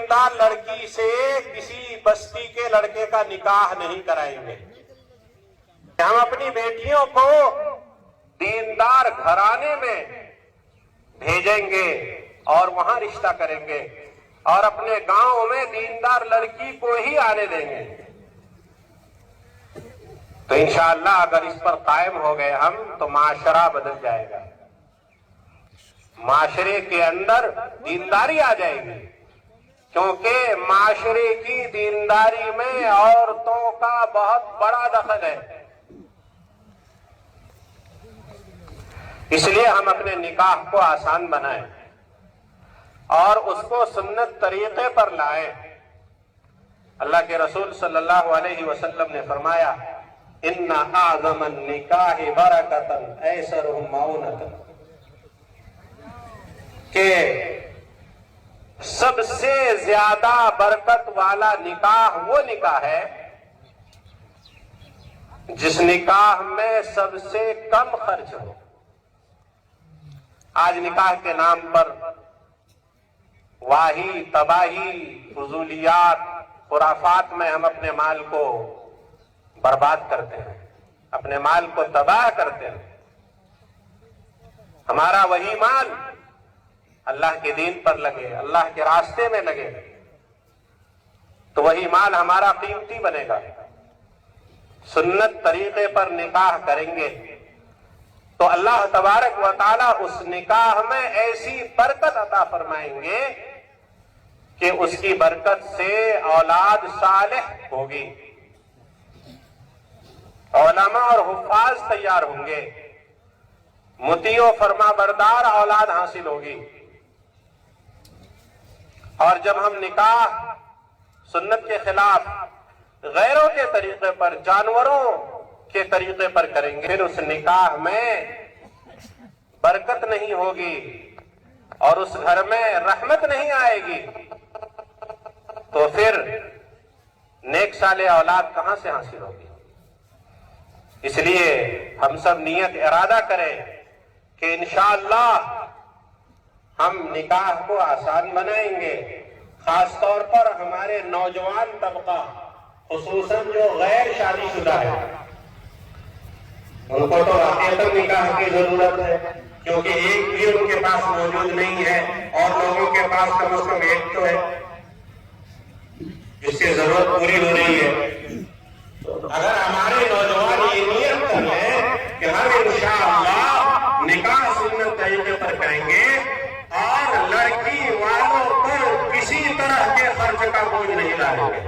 دیندار لڑکی سے کسی بستی کے لڑکے کا نکاح نہیں کرائیں گے. ہم اپنی بیٹیوں کو دیندار گھرانے میں بھیجیں گے اور وہاں رشتہ کریں گے اور اپنے گاؤں میں دیندار لڑکی کو ہی آنے دیں گے. تو انشاءاللہ اگر اس پر قائم ہو گئے ہم تو معاشرہ بدل جائے گا. معاشرے کے اندر دینداری آ جائے گی، کیونکہ معاشرے کی دینداری میں عورتوں کا بہت بڑا دخل ہے. اس لیے ہم اپنے نکاح کو آسان بنائیں اور اس کو سنت طریقے پر لائیں. اللہ کے رسول صلی اللہ علیہ وسلم نے فرمایا ان اعظم النکاح برکۃ ایسرہ معونۃ، کہ سب سے زیادہ برکت والا نکاح وہ نکاح ہے جس نکاح میں سب سے کم خرچ ہو. آج نکاح کے نام پر واہی تباہی فضولیات خرافات میں ہم اپنے مال کو برباد کرتے ہیں، اپنے مال کو تباہ کرتے ہیں. ہمارا وہی مال اللہ کے دین پر لگے، اللہ کے راستے میں لگے تو وہی مال ہمارا قیمتی بنے گا. سنت طریقے پر نکاح کریں گے تو اللہ تبارک و تعالی اس نکاح میں ایسی برکت عطا فرمائیں گے کہ اس کی برکت سے اولاد صالح ہوگی، علماء اور حفاظ تیار ہوں گے، مطیع و فرما بردار اولاد حاصل ہوگی. اور جب ہم نکاح سنت کے خلاف غیروں کے طریقے پر، جانوروں کے طریقے پر کریں گے، پھر اس نکاح میں برکت نہیں ہوگی اور اس گھر میں رحمت نہیں آئے گی. تو پھر نیک صالح اولاد کہاں سے حاصل ہوگی؟ اس لیے ہم سب نیت ارادہ کریں کہ انشاءاللہ ہم نکاح کو آسان بنائیں گے. خاص طور پر ہمارے نوجوان طبقہ، خصوصاً جو غیر شادی شدہ ہے، ان کو تو واقعتاً نکاح کی ضرورت ہے، کیونکہ ایک بھی ان کے پاس موجود نہیں ہے اور لوگوں کے پاس کم از کم ایک تو ہے جس کی ضرورت پوری ہو رہی ہے. اگر ہمارے نوجوان یہ نیت کر لیں کہ ہم انشاءاللہ نکاح سنت طریقے پر کریں گے اور لڑکی والوں پر کسی طرح کے خرچ کا بوجھ نہیں ڈالیں گے،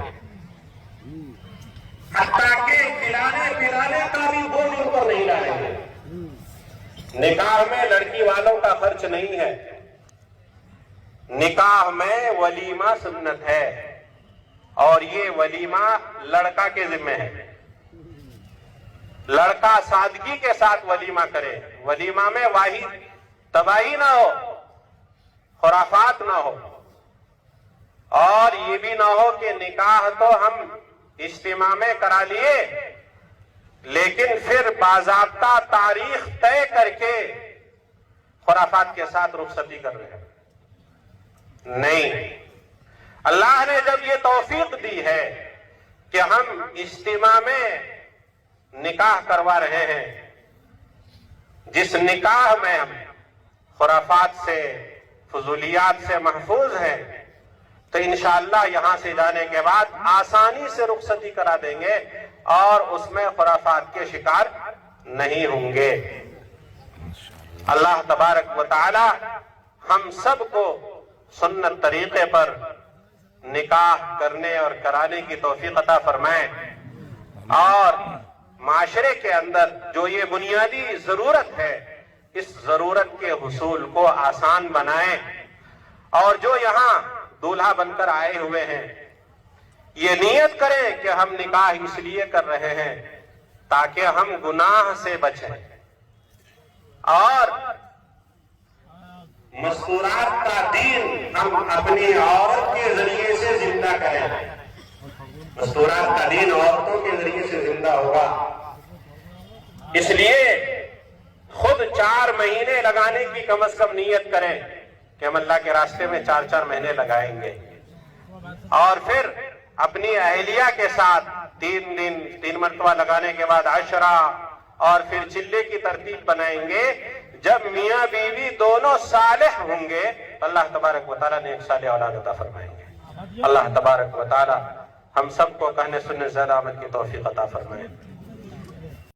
حتیٰ کہ کھلانے پلانے کا بھی بوجھ ان پر نہیں ڈالیں گے. نکاح میں لڑکی والوں کا خرچ نہیں ہے، نکاح میں ولیمہ سنت ہے اور یہ ولیمہ لڑکا کے ذمہ ہے. لڑکا سادگی کے ساتھ ولیمہ کرے، ولیمہ میں واہی تباہی نہ ہو، خرافات نہ ہو، اور یہ بھی نہ ہو کہ نکاح تو ہم اجتماع میں کرا لیے لیکن پھر باضابطہ تاریخ طے کر کے خرافات کے ساتھ رخصتی کر رہے ہیں. نہیں، اللہ نے جب یہ توفیق دی ہے کہ ہم اجتماع میں نکاح کروا رہے ہیں، جس نکاح میں ہم خرافات سے، فضولیات سے محفوظ ہیں، تو انشاءاللہ یہاں سے جانے کے بعد آسانی سے رخصتی کرا دیں گے اور اس میں خرافات کے شکار نہیں ہوں گے. اللہ تبارک و تعالی ہم سب کو سنت طریقے پر نکاح کرنے اور کرانے کی توفیق عطا فرمائے اور معاشرے کے اندر جو یہ بنیادی ضرورت ہے اس ضرورت کے حصول کو آسان بنائیں. اور جو یہاں دولہا بن کر آئے ہوئے ہیں یہ نیت کریں کہ ہم نکاح اس لیے کر رہے ہیں تاکہ ہم گناہ سے بچیں اور مستورات کا دین ہم اپنی عورت کے ذریعے سے زندہ کریں. مستورات کا دین عورتوں کے ذریعے سے زندہ ہوگا. اس لیے خود 4 مہینے لگانے کی کم از کم نیت کریں کہ ہم اللہ کے راستے میں 4 مہینے لگائیں گے. اور پھر اپنی اہلیہ کے ساتھ 3 دن 3 مرتبہ لگانے کے بعد 10 اور پھر چلے کی ترتیب بنائیں گے. جب میاں بیوی دونوں صالح ہوں گے اللہ تبارک و تعالیٰ نے ایک صالح اولاد عطا فرمائیں گے. اللہ تبارک و تعالیٰ ہم سب کو کہنے سننے زیادہ عمل کی توفیق عطا فرمائے.